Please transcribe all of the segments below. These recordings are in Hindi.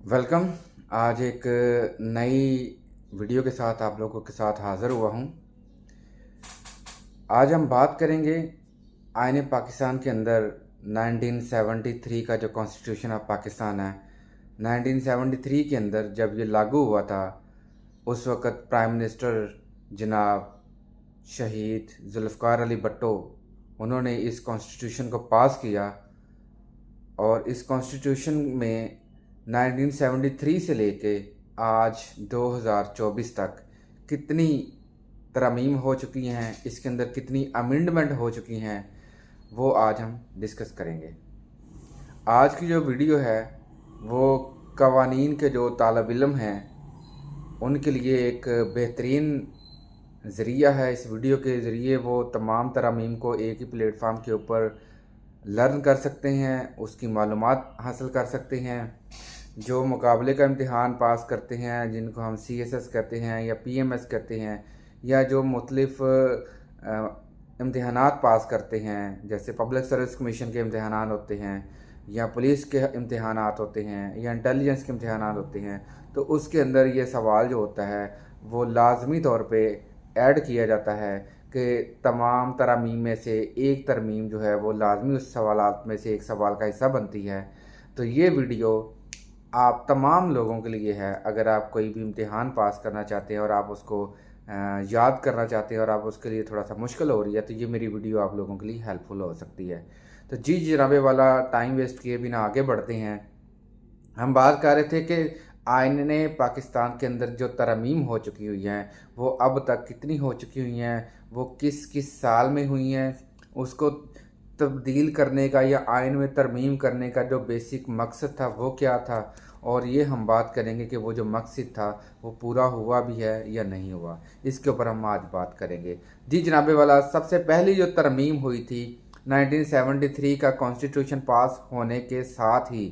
वेलकम। आज एक नई वीडियो के साथ आप लोगों के साथ हाज़िर हुआ हूँ। आज हम बात करेंगे आईन पाकिस्तान के अंदर 1973 का जो कॉन्स्टिट्यूशन ऑफ पाकिस्तान है। 1973 के अंदर जब ये लागू हुआ था, उस वक़्त प्राइम मिनिस्टर जनाब शहीद जुल्फ़िकार अली भुट्टो उन्होंने इस कॉन्स्टिट्यूशन को पास किया। और इस कॉन्स्टिट्यूशन में 1973 से लेके आज 2024 तक कितनी तरमीम हो चुकी हैं, इसके अंदर कितनी अमेंडमेंट हो चुकी हैं, वो आज हम डिस्कस करेंगे। आज की जो वीडियो है वो कवानीन के जो तालिब इल्म हैं उनके लिए एक बेहतरीन ज़रिया है। इस वीडियो के ज़रिए वो तमाम तरमीम को एक ही प्लेटफार्म के ऊपर लर्न कर सकते हैं, उसकी मालूमात हासिल कर सकते हैं। जो मुकाबले का इम्तिहान पास करते हैं, जिनको हम CSS कहते हैं या PMS कहते हैं, या जो मुख्तलिफ़ इम्तिहानात पास करते हैं, जैसे पब्लिक सर्विस कमीशन के इम्तिहानात होते हैं, या पुलिस के इम्तिहानात होते हैं, या इंटेलिजेंस के इम्तिहानात होते हैं, तो उसके अंदर ये सवाल जो होता है वो लाजमी तौर पे ऐड किया जाता है कि तमाम तरमीम में से एक तरमीम जो है वो लाजमी उस सवालात में से एक सवाल का हिस्सा बनती है। तो ये वीडियो आप तमाम लोगों के लिए है। अगर आप कोई भी इम्तिहान पास करना चाहते हैं और आप उसको याद करना चाहते हैं और आप उसके लिए थोड़ा सा मुश्किल हो रही है, तो ये मेरी वीडियो आप लोगों के लिए हेल्पफुल हो सकती है। तो जी जनाबे वाला, टाइम वेस्ट किए बिना आगे बढ़ते हैं। हम बात कर रहे थे कि आईन पाकिस्तान के अंदर जो तरमीम हो चुकी हुई हैं वो अब तक कितनी हो चुकी हुई हैं, वो किस किस साल में हुई हैं, उसको तब्दील करने का या आइन में तरमीम करने का जो बेसिक मकसद था वो क्या था, और ये हम बात करेंगे कि वो जो मकसद था वो पूरा हुआ भी है या नहीं हुआ। इसके ऊपर हम आज बात करेंगे। जी जनाबे वाला, सबसे पहली जो तरमीम हुई थी 1973 का कॉन्स्टिट्यूशन पास होने के साथ ही,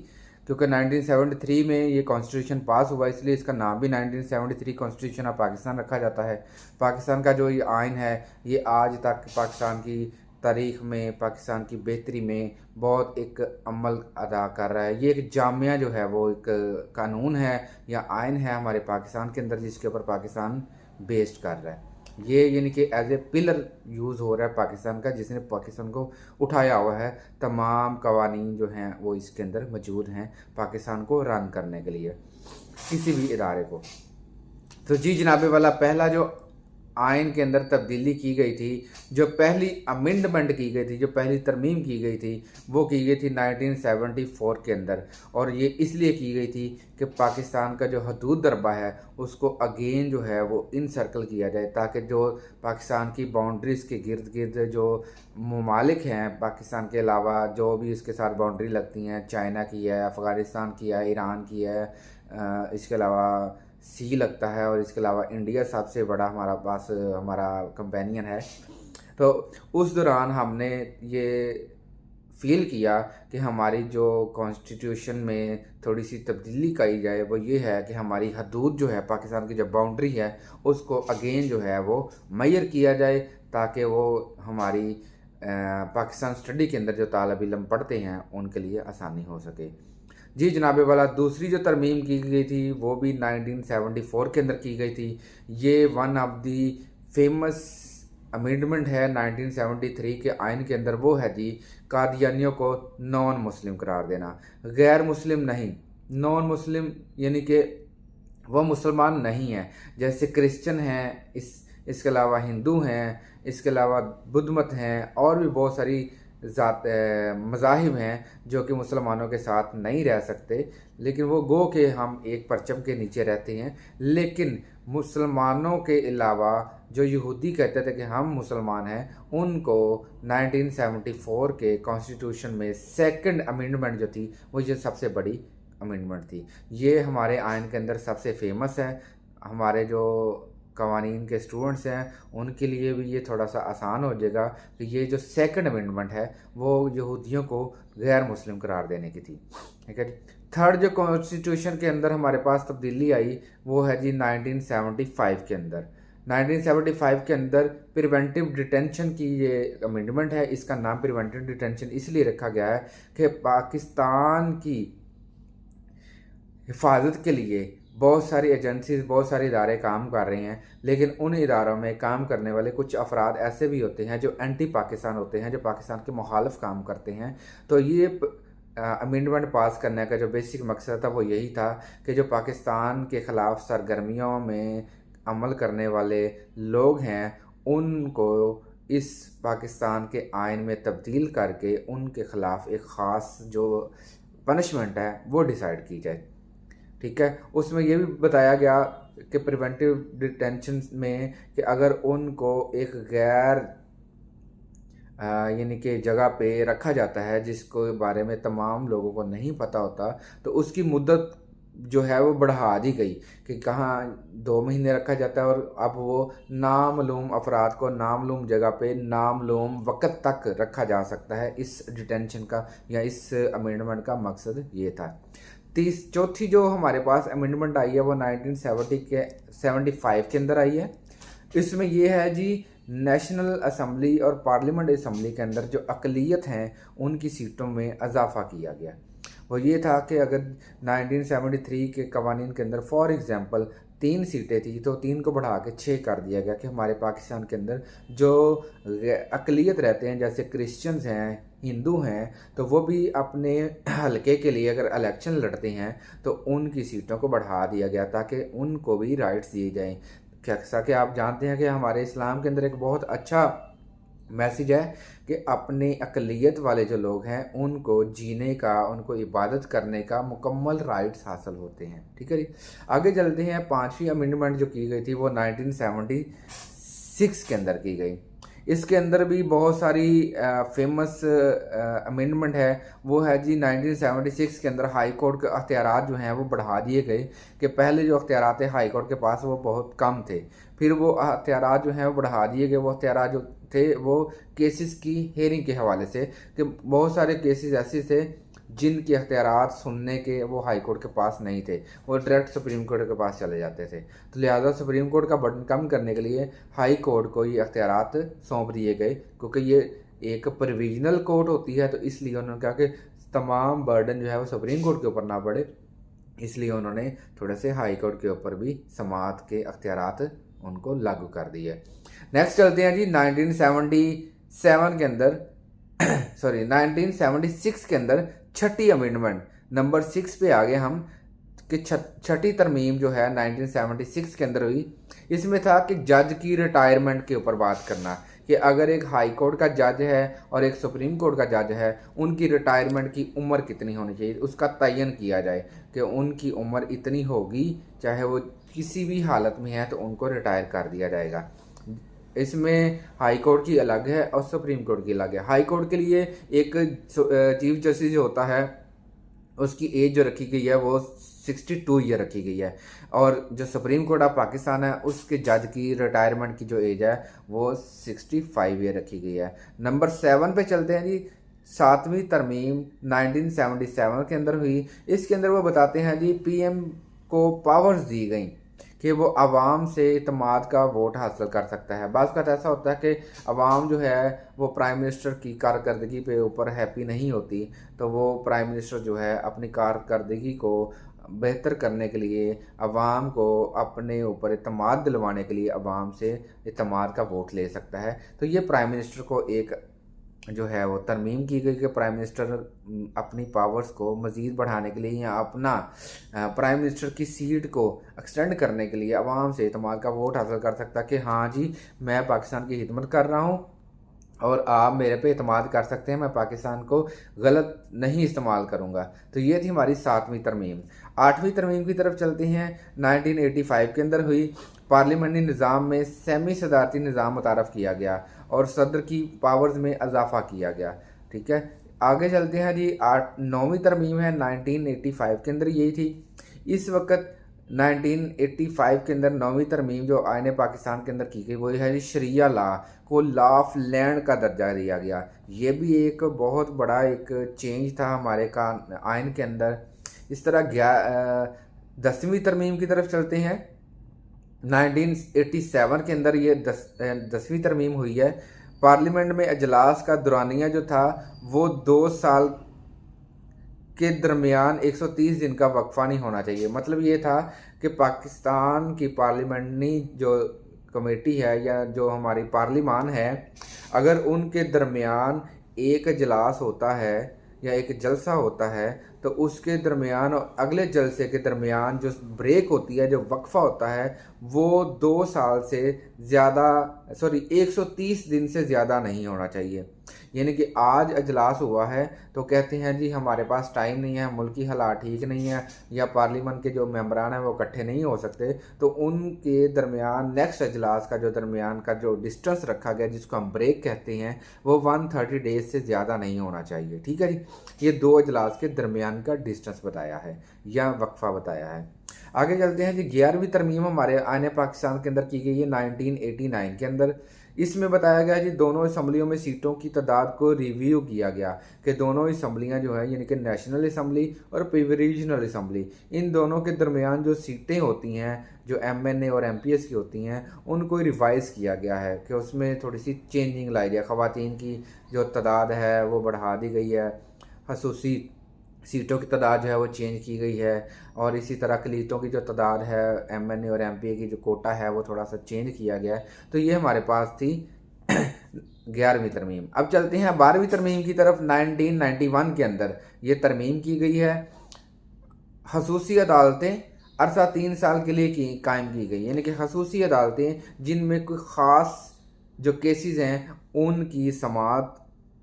क्योंकि 1973 में ये कॉन्स्टिट्यूशन पास हुआ इसलिए इसका नाम भी 1973 कॉन्स्टिट्यूशन ऑफ पाकिस्तान रखा जाता है। पाकिस्तान का जो ये आइन है ये आज तक पाकिस्तान की तारीख़ में, पाकिस्तान की बेहतरी में बहुत एक अमल अदा कर रहा है। ये एक जामिया जो है वो एक कानून है या आइन है हमारे पाकिस्तान के अंदर, जिसके ऊपर पाकिस्तान बेस्ड कर रहा है। ये यानी कि एज ए पिलर यूज़ हो रहा है पाकिस्तान का, जिसने पाकिस्तान को उठाया हुआ है। तमाम कवानीन जो हैं वो इसके अंदर मौजूद हैं पाकिस्तान को रन करने के लिए, किसी भी इदारे को। तो जी जनाबे वाला, पहला जो आइन के अंदर तब्दीली की गई थी, जो पहली अमेंडमेंट की गई थी, जो पहली तरमीम की गई थी, वो की गई थी 1974 के अंदर। और ये इसलिए की गई थी कि पाकिस्तान का जो हदूद दरबा है उसको अगेन जो है वो इनसर्कल किया जाए, ताकि जो पाकिस्तान की बाउंड्रीज़ के गिर्द गिर्द जो ममालिक हैं पाकिस्तान के अलावा, जो भी इसके साथ बाउंड्री लगती हैं, चाइना की है, अफ़गानिस्तान की है, ईरान की है, इसके अलावा सी लगता है, और इसके अलावा इंडिया सबसे बड़ा हमारा पास हमारा कंपेनियन है। तो उस दौरान हमने ये फील किया कि हमारी जो कॉन्स्टिट्यूशन में थोड़ी सी तब्दीली की जाए, वो ये है कि हमारी हदूद जो है, पाकिस्तान की जो बाउंड्री है, उसको अगेन जो है वो मैयर किया जाए, ताकि वो हमारी पाकिस्तान स्टडी के अंदर जो तालिब इल्म पढ़ते हैं उनके लिए आसानी हो सके। जी जनाबे वाला, दूसरी जो तरमीम की गई थी वो भी 1974 के अंदर की गई थी। ये one of the famous amendment है 1973 के आइन के अंदर। वो है जी कादियानियों को नॉन मुस्लिम करार देना। गैर मुस्लिम नहीं, नॉन मुस्लिम, यानी कि वो मुसलमान नहीं है। जैसे क्रिश्चियन हैं, इसके अलावा हिंदू हैं, इसके अलावा बुद्ध मत हैं, और भी बहुत सारी ज़ात मज़ाहिब हैं जो कि मुसलमानों के साथ नहीं रह सकते, लेकिन वो गो के हम एक परचम के नीचे रहते हैं। लेकिन मुसलमानों के अलावा जो यहूदी कहते थे कि हम मुसलमान हैं, उनको 1974 के कॉन्स्टिट्यूशन में सेकंड अमेंडमेंट जो थी वो ये सबसे बड़ी अमेंडमेंट थी। ये हमारे आइन के अंदर सबसे फेमस है। हमारे जो कवानीन के स्टूडेंट्स हैं उनके लिए भी ये थोड़ा सा आसान हो जाएगा कि ये जो सेकंड अमेंडमेंट है वो यहूदियों को गैर मुस्लिम करार देने की थी। ठीक है। थर्ड जो कॉन्स्टिट्यूशन के अंदर हमारे पास तब्दीली आई वो है जी 1975 के अंदर। 1975 के अंदर प्रिवेंटिव डिटेंशन की ये अमेंडमेंट है। इसका नाम प्रिवेंटिव डिटेंशन इसलिए रखा गया है कि पाकिस्तान की हिफाजत के लिए बहुत सारी एजेंसीज, बहुत सारे इदारे काम कर रहे हैं, लेकिन उन इदारों में काम करने वाले कुछ अफराद ऐसे भी होते हैं जो एंटी पाकिस्तान होते हैं, जो पाकिस्तान के मुखालिफ काम करते हैं। तो ये अमेंडमेंट पास करने का जो बेसिक मकसद था वो यही था कि जो पाकिस्तान के ख़िलाफ़ सरगर्मियों में अमल करने वाले लोग हैं उनको इस पाकिस्तान के आइन में तब्दील करके उनके ख़िलाफ़ एक ख़ास जो पनिशमेंट है वो डिसाइड की जाए। ठीक है, उसमें ये भी बताया गया कि प्रिवेंटिव डिटेंशन में कि अगर उनको एक गैर यानी कि जगह पे रखा जाता है जिसको बारे में तमाम लोगों को नहीं पता होता, तो उसकी मुद्दत जो है वो बढ़ा दी गई कि कहाँ 2 महीने रखा जाता है और अब वो नामालूम अफराद को नामालूम जगह पे नामालूम वक़्त तक रखा जा सकता है। इस डिटेंशन का या इस अमेंडमेंट का मकसद ये था। चौथी जो हमारे पास अमेंडमेंट आई है वो 1975 के अंदर आई है। इसमें ये है जी, नेशनल असम्बली और पार्लियामेंट असम्बली के अंदर जो अक़लियत हैं उनकी सीटों में इजाफ़ा किया गया। वो ये था कि अगर 1973 के कवानीन के अंदर फॉर एग्ज़ाम्पल 3 सीटें थी तो 3 को बढ़ा के 6 कर दिया गया कि हमारे पाकिस्तान के अंदर जो अक़लियत रहते हैं, जैसे क्रिश्चियंस हैं, हिंदू हैं, तो वो भी अपने हलके के लिए अगर इलेक्शन लड़ते हैं तो उनकी सीटों को बढ़ा दिया गया ताकि उनको भी राइट्स दिए जाएँ। जैसा कि आप जानते हैं कि हमारे इस्लाम के अंदर एक बहुत अच्छा मैसेज है कि अपने अक़लियत वाले जो लोग हैं उनको जीने का, उनको इबादत करने का मुकम्मल राइट्स हासिल होते हैं। ठीक है जी, आगे चलते हैं। 5वीं अमेंडमेंट जो की गई थी वो 1976 के अंदर की गई। इसके अंदर भी बहुत सारी फेमस अमेंडमेंट है। वो है जी 1976 के अंदर हाई कोर्ट के अख्तियारात जो हैं वो बढ़ा दिए गए कि पहले जो अख्तियारात थे हाई कोर्ट के पास वो बहुत कम थे, फिर वो अख्तियारात जो हैं वो बढ़ा दिए गए। वो अख्तियारात जो थे वो केसेस की हेयरिंग के हवाले से कि बहुत सारे केसेस ऐसे थे जिनके अख्तियारात सुनने के वो हाई कोर्ट के पास नहीं थे, वो डायरेक्ट सुप्रीम कोर्ट के पास चले जाते थे। तो लिहाजा सुप्रीम कोर्ट का बर्डन कम करने के लिए हाई कोर्ट को ये अख्तियारात सौंप दिए गए, क्योंकि ये एक प्रोविजनल कोर्ट होती है। तो इसलिए उन्होंने कहा कि तमाम बर्डन जो है वो सुप्रीम कोर्ट के ऊपर ना पड़े, इसलिए उन्होंने थोड़े से हाई कोर्ट के ऊपर भी समाअत के अख्तियारात उनको लागू कर दिए। नेक्स्ट चलते हैं जी 1977 के अंदर 1976 के अंदर छठी अमेंडमेंट नंबर 6 पे आ गए हम कि छठी तरमीम जो है 1976 के अंदर हुई। इसमें था कि जज की रिटायरमेंट के ऊपर बात करना कि अगर एक हाई कोर्ट का जज है और एक सुप्रीम कोर्ट का जज है, उनकी रिटायरमेंट की उम्र कितनी होनी चाहिए, उसका तयन किया जाए कि उनकी उम्र इतनी होगी, चाहे वो किसी भी हालत में है तो उनको रिटायर कर दिया जाएगा। इसमें हाई कोर्ट की अलग है और सुप्रीम कोर्ट की अलग है। हाई कोर्ट के लिए एक चीफ जस्टिस जो होता है उसकी एज जो रखी गई है वो 62 ईयर रखी गई है, और जो सुप्रीम कोर्ट ऑफ पाकिस्तान है उसके जज की रिटायरमेंट की जो एज है वो 65 ईयर रखी गई है। नंबर 7 पे चलते हैं जी। 7वीं तरमीम 1977 के अंदर हुई। इसके अंदर वो बताते हैं जी पीएम को पावर्स दी गई कि वो आवाम से इतमाद का वोट हासिल कर सकता है। बाज़ का ऐसा होता है कि आवाम जो है वो प्राइम मिनिस्टर की कारकर्दगी पे ऊपर हैप्पी नहीं होती, तो वो प्राइम मिनिस्टर जो है अपनी कारकर्दगी को बेहतर करने के लिए आवाम को अपने ऊपर इतमाद दिलवाने के लिए आवाम से इतमाद का वोट ले सकता है। तो ये प्राइम मिनिस्टर को एक जो है वो तरमीम की गई कि प्राइम मिनिस्टर अपनी पावर्स को मज़ीद बढ़ाने के लिए या अपना प्राइम मिनिस्टर की सीट को एक्सटेंड करने के लिए आवाम से इत्मीनान का वोट हासिल कर सकता है कि हाँ जी मैं पाकिस्तान की खिदमत कर रहा हूँ और आप मेरे पे इत्मीनान कर सकते हैं, मैं पाकिस्तान को गलत नहीं इस्तेमाल करूँगा। तो ये थी हमारी 7वीं तरमीम। 8वीं तरमीम की तरफ चलते हैं। 1985 के अंदर हुई। पार्लियामेंटी निज़ाम में सेमी सदारती निज़ाम मुतारफ़ किया गया और सदर की पावर्स में इजाफा किया गया। ठीक है, आगे चलते हैं जी। 9वीं तरमीम है 1985 के अंदर यही थी। इस वक्त 1985 के अंदर 9वीं तरमीम जो आईन पाकिस्तान के अंदर की गई वो है जी शरिया लॉ को लॉ ऑफ लैंड का दर्जा दिया गया। ये भी एक बहुत बड़ा एक चेंज था हमारे का आइन के अंदर। इस तरह 10वीं तरमीम की तरफ चलते हैं। 1987 के अंदर ये 10वीं तरमीम हुई है। पार्लियामेंट में अजलास का दौरानिया जो था वो 2 साल के दरमियान 130 दिन का वक्फा नहीं होना चाहिए। मतलब ये था कि पाकिस्तान की पार्लियामेंट्री जो कमेटी है या जो हमारी पार्लिमान है, अगर उनके दरमियान एक इजलास होता है या एक जलसा होता है तो उसके दरमियान और अगले जलसे के दरमियान जो ब्रेक होती है, जो वक्फा होता है, वो 2 साल से ज़्यादा 130 दिन से ज़्यादा नहीं होना चाहिए। यानी कि आज अजलास हुआ है तो कहते हैं जी हमारे पास टाइम नहीं है, मुल्की हालात ठीक नहीं है, या पार्लियामेंट के जो मेंबरान हैं वो इकट्ठे नहीं हो सकते, तो उनके दरमियान नेक्स्ट अजलास का जो दरमियान का जो डिस्टेंस रखा गया जिसको हम ब्रेक कहते हैं वो 130 डेज से ज़्यादा नहीं होना चाहिए। ठीक है जी, ये 2 अजलास के दरमियान का डिस्टेंस बताया है या वक्फा बताया है। आगे चलते हैं जी। 11वीं तरमीम हमारे आईन पाकिस्तान के अंदर की गई है 1989 के अंदर। इसमें बताया गया जी दोनों असम्बलियों में सीटों की तादाद को रिव्यू किया गया कि दोनों असम्बलियाँ जो है यानी कि नेशनल असम्बली और प्रोविजनल असम्बली, इन दोनों के दरमियान जो सीटें होती हैं जो MNA और MPS की होती हैं उनको रिवाइज़ किया गया है कि उसमें थोड़ी सी चेंजिंग लाई जाए। ख़वातीन की जो तादाद है वो बढ़ा दी गई है, खसूसी सीटों की तादाद जो है वो चेंज की गई है, और इसी तरह अक़लियतों की जो तादाद है MNA और MPA की जो कोटा है वो थोड़ा सा चेंज किया गया है। तो ये हमारे पास थी 11वीं तरमीम। अब चलते हैं 12वीं तरमीम की तरफ। 1991 के अंदर ये तरमीम की गई है। खसूसी अदालतें अरसा 3 साल के लिए कायम की गई, यानी कि खसूसी अदालतें जिनमें कोई ख़ास जो केसेस हैं उनकी समाअत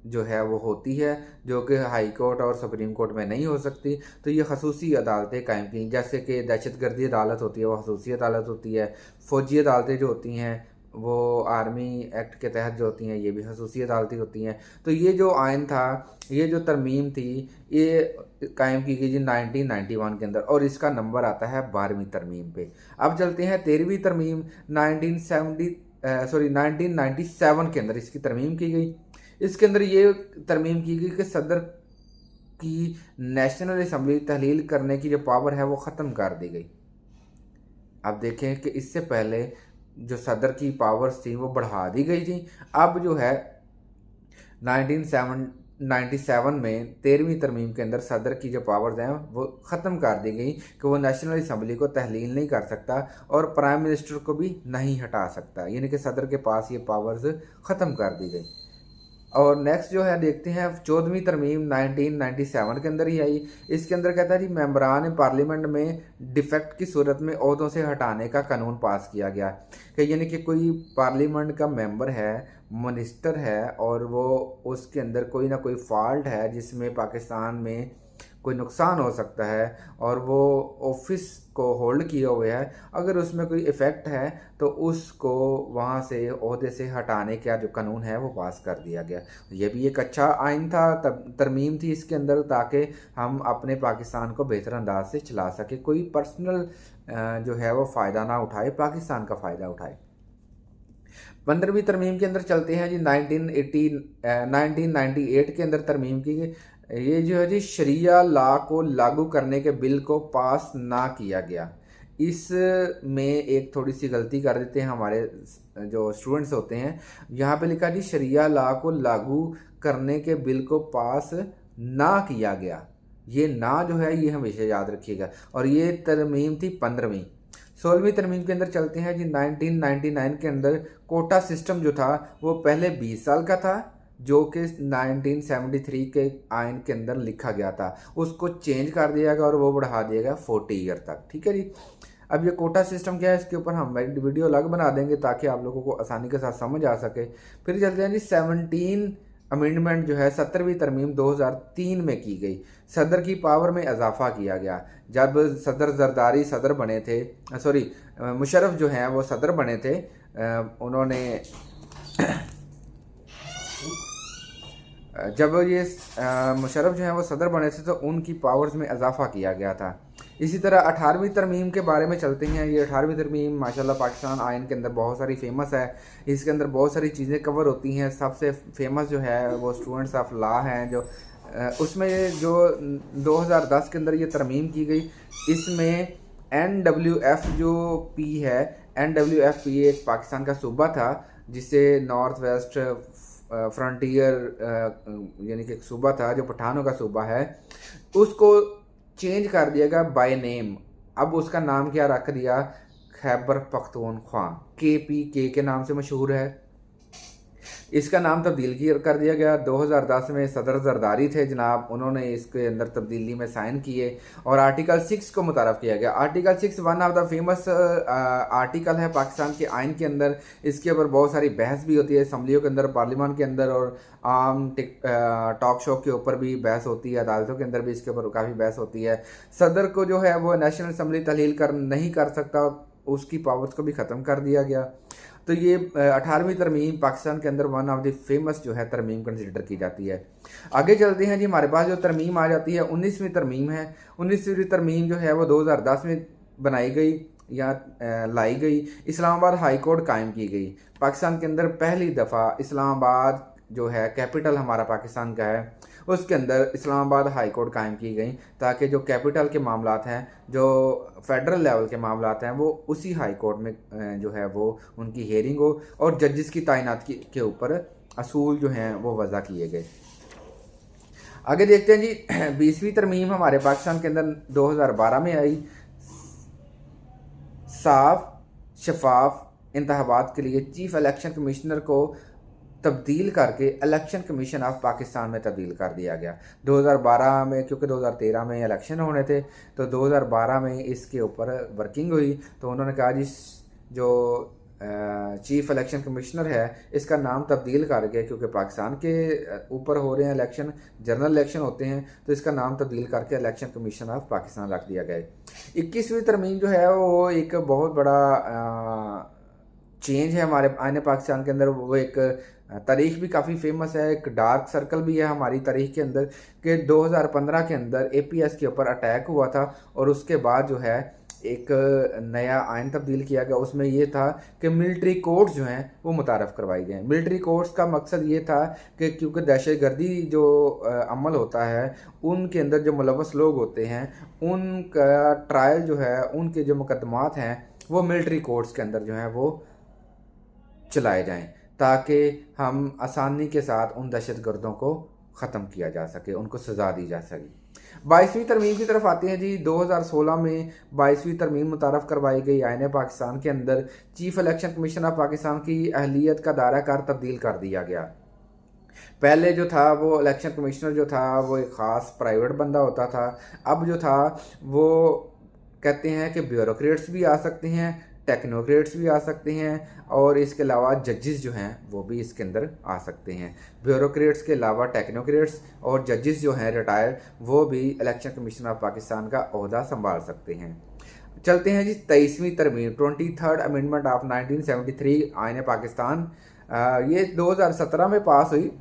जो है वो होती है, जो कि हाई कोर्ट और सुप्रीम कोर्ट में नहीं हो सकती, तो ये खसूसी अदालतें कायम की। जैसे कि दहशतगर्दी अदालत होती है वो खसूसी अदालत होती है, फ़ौजी अदालतें जो होती हैं वो आर्मी एक्ट के तहत जो होती हैं ये भी खसूसी अदालतें होती हैं। तो ये जो आइन था, ये जो तरमीम थी, ये कायम की गई 1991 के अंदर, और इसका नंबर आता है 12वीं तरमीम पे। अब चलते हैं 13वीं तरमीम। 1997 के अंदर इसकी तरमीम की गई। इसके अंदर ये तरमीम की गई कि सदर की नेशनल असम्बली तहलील करने की जो पावर है वो ख़त्म कर दी गई। अब देखें कि इससे पहले जो सदर की पावर्स थी वो बढ़ा दी गई थी। अब जो है 1997 में 13वीं तरमीम के अंदर सदर की जो पावर्स हैं वो ख़त्म कर दी गई कि वो नेशनल असम्बली को तहलील नहीं कर सकता और प्राइम मिनिस्टर को भी नहीं हटा सकता, यानी कि सदर के पास ये पावर्स ख़त्म कर दी गई। और नेक्स्ट जो है देखते हैं 14वीं तरमीम 1997 के अंदर ही आई। इसके अंदर कहता है जी मेंबरान पार्लियामेंट में डिफेक्ट की सूरत में ओहदों से हटाने का कानून पास किया गया कि यानी कि कोई पार्लियामेंट का मेंबर है, मिनिस्टर है, और वो उसके अंदर कोई ना कोई फॉल्ट है जिसमें पाकिस्तान में कोई नुकसान हो सकता है और वो ऑफिस को होल्ड किए हुए है, अगर उसमें कोई इफ़ेक्ट है तो उसको वहाँ से ओहदे से हटाने का जो कानून है वो पास कर दिया गया। ये भी एक अच्छा आइन था, तरमीम थी इसके अंदर, ताकि हम अपने पाकिस्तान को बेहतर अंदाज से चला सके, कोई पर्सनल जो है वो फ़ायदा ना उठाए, पाकिस्तान का फ़ायदा उठाए। 15वीं तरमीम के अंदर चलते हैं जी। 1998 के अंदर तरमीम की गई। ये जो है जी शरिया लॉ को लागू करने के बिल को पास ना किया गया। इसमें एक थोड़ी सी गलती कर देते हैं हमारे जो स्टूडेंट्स होते हैं। यहाँ पे लिखा जी शरिया लॉ को लागू करने के बिल को पास ना किया गया। ये ना जो है ये हमेशा याद रखिएगा। और ये तरमीम थी 15वीं। 16वीं तरमीम के अंदर चलते हैं जी। 1999 के अंदर कोटा सिस्टम जो था वो पहले 20 साल का था, जो कि 1973 के आइन के अंदर लिखा गया था, उसको चेंज कर दिया गया और वो बढ़ा दिया गया 40 ईयर तक। ठीक है जी। अब ये कोटा सिस्टम क्या है, इसके ऊपर हम वीडियो अलग बना देंगे ताकि आप लोगों को आसानी के साथ समझ आ सके। फिर चलते हैं जी 17 अमेंडमेंट जो है 17वीं तरमीम 2003 में की गई। सदर की पावर में इजाफा किया गया। जब सदर जरदारी सदर बने थे, मुशर्रफ जो हैं वो सदर बने थे, उन्होंने जब ये मुशर्रफ जो हैं वो सदर बने थे तो उनकी पावर्स में इजाफा किया गया था। इसी तरह 18वीं तरमीम के बारे में चलते हैं। ये 18वीं तरमीम माशाल्लाह पाकिस्तान आइन के अंदर बहुत सारी फेमस है। इसके अंदर बहुत सारी चीज़ें कवर होती हैं। सबसे फेमस जो है वो स्टूडेंट्स ऑफ लॉ हैं, जो उसमें जो 2010 के अंदर ये तरमीम की गई। इसमें NWF जो पी है, NWF एक पाकिस्तान का सूबा था जिसे नॉर्थ वेस्ट फ्रंटियर यानी कि एक सूबा था जो पठानों का सूबा है, उसको चेंज कर दिया गया बाय नेम। अब उसका नाम क्या रख दिया, खैबर पख्तूनख्वा, KPK के नाम से मशहूर है। इसका नाम तब्दील कर दिया गया। 2010 में सदर जरदारी थे जनाब, उन्होंने इसके अंदर तब्दीली में साइन किए और आर्टिकल 6 को मुतारफ़ किया गया। Article 6 one of the famous article है पाकिस्तान के आइन के अंदर। इसके ऊपर बहुत सारी बहस भी होती है असम्बलियों के अंदर, पार्लियामान के अंदर, और आम टॉक शो के ऊपर भी बहस होती है, अदालतों के अंदर भी इसके ऊपर काफ़ी बहस होती है। सदर को जो है वो नेशनल असम्बली तहलील नहीं कर सकता, उसकी पावर्स को भी ख़त्म कर दिया गया। तो ये 18वीं तरमीम पाकिस्तान के अंदर वन ऑफ द फेमस जो है तरमीम कंसिडर की जाती है। आगे चलते हैं जी, हमारे पास जो तरमीम आ जाती है 19वीं तरमीम है। 19वीं तरमीम जो है वो 2010 में बनाई गई या लाई गई। इस्लामाबाद हाई कोर्ट कायम की गई। पाकिस्तान के अंदर पहली दफ़ा इस्लामाबाद जो है कैपिटल हमारा पाकिस्तान का है, उसके अंदर इस्लामाबाद हाई कोर्ट कायम की गई ताकि जो कैपिटल के मामलात हैं, जो फेडरल लेवल के मामलात हैं, वो उसी हाई कोर्ट में जो है वो उनकी हेयरिंग हो और जजेस की तैनाती के ऊपर असूल जो हैं वो वज़ा किए गए। आगे देखते हैं जी, 20वीं तरमीम हमारे पाकिस्तान के अंदर 2012 में आई। साफ शफाफ इंतखाबात के लिए चीफ इलेक्शन कमिश्नर को तब्दील करके इलेक्शन कमीशन ऑफ पाकिस्तान में तब्दील कर दिया गया 2012 में, क्योंकि 2013 में इलेक्शन होने थे तो 2012 में इसके ऊपर वर्किंग हुई। तो उन्होंने कहा जी जो चीफ इलेक्शन कमिश्नर है इसका नाम तब्दील करके, क्योंकि पाकिस्तान के ऊपर हो रहे हैं इलेक्शन, जनरल इलेक्शन होते हैं, तो इसका नाम तब्दील करके इलेक्शन कमीशन ऑफ पाकिस्तान रख दिया गया। 21वीं तरमीम जो है वो एक बहुत बड़ा चेंज है हमारे आने पाकिस्तान के अंदर। वो एक तारीख भी काफ़ी फेमस है, एक डार्क सर्कल भी है हमारी तारीख के अंदर कि 2015 के अंदर APS के ऊपर अटैक हुआ था और उसके बाद जो है एक नया आइन तब्दील किया गया। उसमें ये था कि मिलिट्री कोर्ट्स जो हैं वो मुतारफ़ करवाई गए। मिलिट्री कोर्ट्स का मकसद ये था कि क्योंकि दहशतगर्दी जो अमल होता है उनके अंदर जो मुलव्वस लोग होते हैं उनका ट्रायल जो है, उनके जो मुकदमात हैं वो मिलिट्री कोर्ट्स के अंदर जो है वो चलाए जाएं ताकि हम आसानी के साथ उन दहशतगर्दों को ख़त्म किया जा सके, उनको सज़ा दी जा सके। 22वीं तरमीम की तरफ आते हैं जी। 2016 में 22वीं तरमीम मुतारफ़ करवाई गई। आईन पाकिस्तान के अंदर chief election commission of Pakistan की अहलियत का दायरा कार तब्दील कर दिया गया। पहले जो था वो इलेक्शन कमिश्नर जो था वो एक ख़ास प्राइवेट बंदा होता था। अब जो था वो कहते हैं कि ब्यूरोक्रेट्स भी आ सकते हैं, टेक्नोक्रेट्स भी आ सकते हैं और इसके अलावा जजेस जो हैं वो भी इसके अंदर आ सकते हैं। ब्यूरोक्रेट्स के अलावा टेक्नोक्रेट्स और जजेस जो हैं रिटायर्ड, वो भी इलेक्शन कमीशन ऑफ पाकिस्तान का ओहदा संभाल सकते हैं। चलते हैं जी 23वीं तरमीम, 23rd अमेंडमेंट ऑफ 1973 आईन पाकिस्तान। ये 2017 में पास हुई।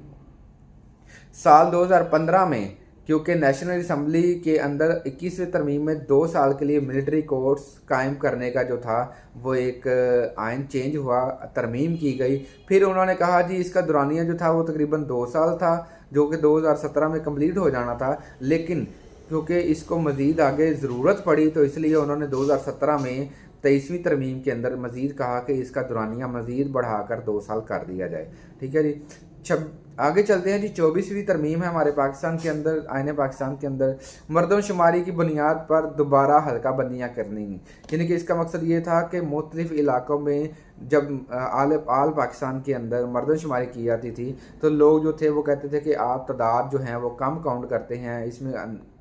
साल 2015 में क्योंकि नेशनल असम्बली के अंदर 21वीं तरमीम में 2 साल के लिए मिलिट्री कोर्ट्स कायम करने का जो था वो एक आइन चेंज हुआ, तरमीम की गई। फिर उन्होंने कहा जी इसका दुरानिया जो था वो तकरीबन 2 साल था जो कि 2017 में कंप्लीट हो जाना था, लेकिन क्योंकि इसको मज़ीद आगे ज़रूरत पड़ी तो इसलिए उन्होंने 2017 में 23वीं तरमीम के अंदर मज़ीद कहा कि इसका दुरानिया मज़ीद बढ़ाकर 2 साल कर दिया जाए। ठीक है जी। आगे चलते हैं जी। 24वीं तरमीम है हमारे पाकिस्तान के अंदर, आईन पाकिस्तान के अंदर मरदमशुमारी की बुनियाद पर दोबारा हल्का बंदियाँ करनी। यानी कि इसका मकसद ये था कि मुख्तलिफ इलाकों में जब आल पाकिस्तान के अंदर मरदमशुमारी की जाती थी तो लोग जो थे वो कहते थे कि आप तादाद जो हैं वो कम काउंट करते हैं, इसमें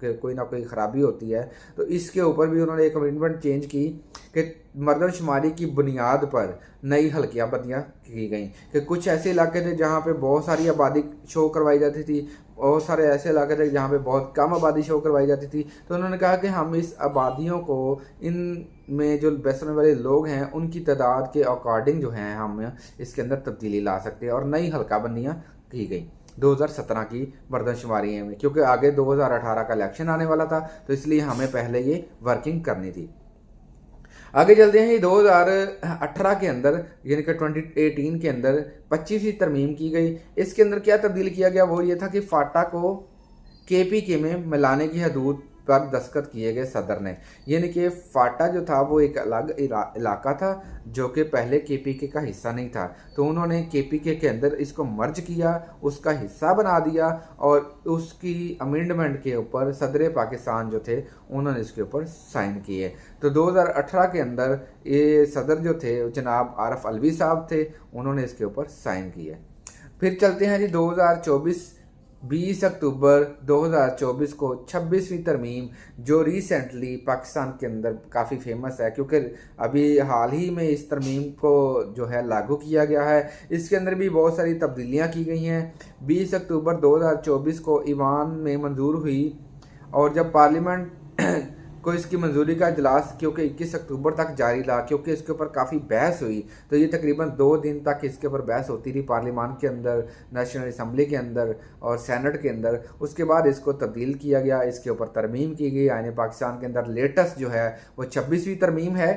कोई ना कोई ख़राबी होती है। तो इसके ऊपर भी उन्होंने एक अमेंडमेंट चेंज की कि मरदमशुमारी की बुनियाद पर नई हल्कियाँ बंदियाँ की गई कि कुछ ऐसे इलाके थे जहाँ पे बहुत सारी आबादी शो करवाई जाती थी, बहुत सारे ऐसे इलाके थे जहाँ पे बहुत कम आबादी शो करवाई जाती थी। तो उन्होंने कहा कि हम इस आबादियों को, इन में जो बसने वाले लोग हैं उनकी तादाद के अकॉर्डिंग जो हैं हम इसके अंदर तब्दीली ला सकते हैं और नई हल्का बंदियाँ की गई 2017 की मरदमशुमारी में, क्योंकि आगे 2018 का इलेक्शन आने वाला था तो इसलिए हमें पहले ये वर्किंग करनी थी। आगे चलते हैं 2018 के अंदर यानी कि 2018 के अंदर 25वीं तरमीम की गई। इसके अंदर क्या तब्दील किया गया वो ये था कि फाटा को KPK में मिलाने की हदूद पर दस्तखत किए गए सदर ने। यानी कि फाटा जो था वो एक अलग इलाका था जो कि पहले केपीके का हिस्सा नहीं था, तो उन्होंने केपीके के अंदर इसको मर्ज किया, उसका हिस्सा बना दिया और उसकी अमेंडमेंट के ऊपर सदर पाकिस्तान जो थे उन्होंने इसके ऊपर साइन किए। तो 2018 के अंदर ये सदर जो थे जनाब आरफ अलवी साहब थे, उन्होंने इसके ऊपर साइन किए। फिर चलते हैं जी 2024, 20 अक्टूबर 2024 को 26वीं तरमीम जो रिसेंटली पाकिस्तान के अंदर काफ़ी फेमस है, क्योंकि अभी हाल ही में इस तरमीम को जो है लागू किया गया है। इसके अंदर भी बहुत सारी तब्दीलियां की गई हैं। 20 अक्टूबर 2024 को ईवान में मंजूर हुई और जब पार्लियामेंट को इसकी मंजूरी का इजलास क्योंकि 21 अक्टूबर तक जारी रहा, क्योंकि इसके ऊपर काफ़ी बहस हुई, तो ये तकरीबन 2 दिन तक इसके ऊपर बहस होती रही पार्लियामान के अंदर, नेशनल असम्बली के अंदर और सेनेट के अंदर। उसके बाद इसको तब्दील किया गया, इसके ऊपर तरमीम की गई। आईन पाकिस्तान के अंदर लेटेस्ट जो है वो 26वीं तरमीम है।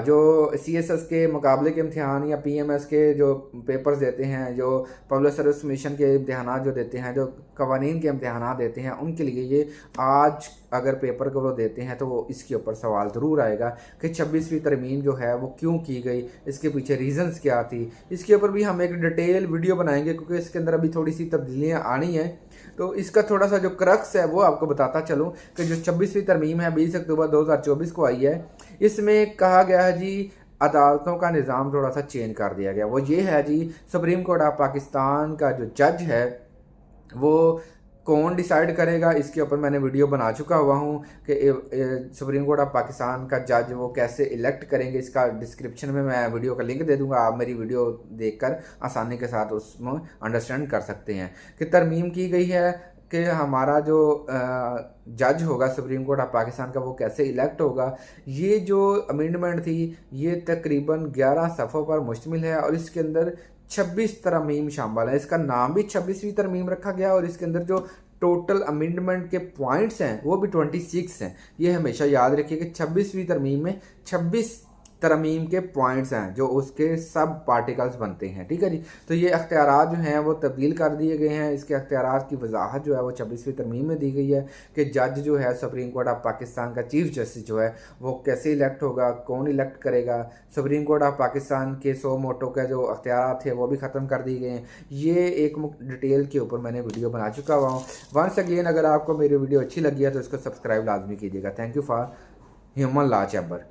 जो CSS के मुकाबले के इम्तिहान या PMS के जो पेपर्स देते हैं, जो पब्लिक सर्विस कमीशन के इम्तिहान जो देते हैं, जो कवानीन के इम्तिहान देते हैं, उनके लिए ये आज अगर पेपर को वो देते हैं तो वो इसके ऊपर सवाल ज़रूर आएगा कि 26वीं तरमीम जो है वो क्यों की गई, इसके पीछे रीज़न्स क्या थी। इसके ऊपर भी हम एक डिटेल वीडियो बनाएंगे क्योंकि इसके अंदर अभी थोड़ी सी तब्दीलियाँ आनी हैं। तो इसका थोड़ा सा जो क्रक्स है वो आपको बताता चलूँ कि जो 26वीं तरमीम है 20 अक्टूबर 2024 को आई है, इसमें कहा गया है जी अदालतों का निज़ाम थोड़ा सा चेंज कर दिया गया। वो ये है जी, सुप्रीम कोर्ट ऑफ पाकिस्तान का जो जज है वो कौन डिसाइड करेगा, इसके ऊपर मैंने वीडियो बना चुका हुआ हूँ कि सुप्रीम कोर्ट ऑफ पाकिस्तान का जज वो कैसे इलेक्ट करेंगे। इसका डिस्क्रिप्शन में मैं वीडियो का लिंक दे दूंगा, आप मेरी वीडियो देखकर आसानी के साथ उसमें अंडरस्टैंड कर सकते हैं कि तरमीम की गई है कि हमारा जो जज होगा सुप्रीम कोर्ट ऑफ पाकिस्तान का वो कैसे इलेक्ट होगा। ये जो अमेंडमेंट थी ये तकरीबन 11 सफ़ों पर मुश्तमिल है और इसके अंदर 26 तरमीम शामिल है। इसका नाम भी 26वीं तरमीम रखा गया और इसके अंदर जो टोटल अमेंडमेंट के पॉइंट्स हैं वो भी 26 हैं। ये हमेशा याद रखिए कि 26वीं तरमीम में 26 तरमीम के पॉइंट्स हैं जो उसके सब पार्टिकल्स बनते हैं, ठीक है जी। तो ये अख्तियारात जो हैं वो तब्दील कर दिए गए हैं। इसके अख्तियारात की वजाहत जो है वो 26वीं तरमीम में दी गई है कि जज जो है सुप्रीम कोर्ट ऑफ पाकिस्तान का चीफ जस्टिस जो है वो कैसे इलेक्ट होगा, कौन इलेक्ट करेगा। सुप्रीम कोर्ट ऑफ पाकिस्तान के 100 मोटो के जो अख्तियारात थे वो भी ख़त्म कर दिए गए हैं। ये एक डिटेल के ऊपर मैंने वीडियो बना चुका हुआ हूँ। वंस अगेन अगर आपको मेरी वीडियो अच्छी लगी है तो इसको सब्सक्राइब लाजमी कीजिएगा। Thank you for human law chamber.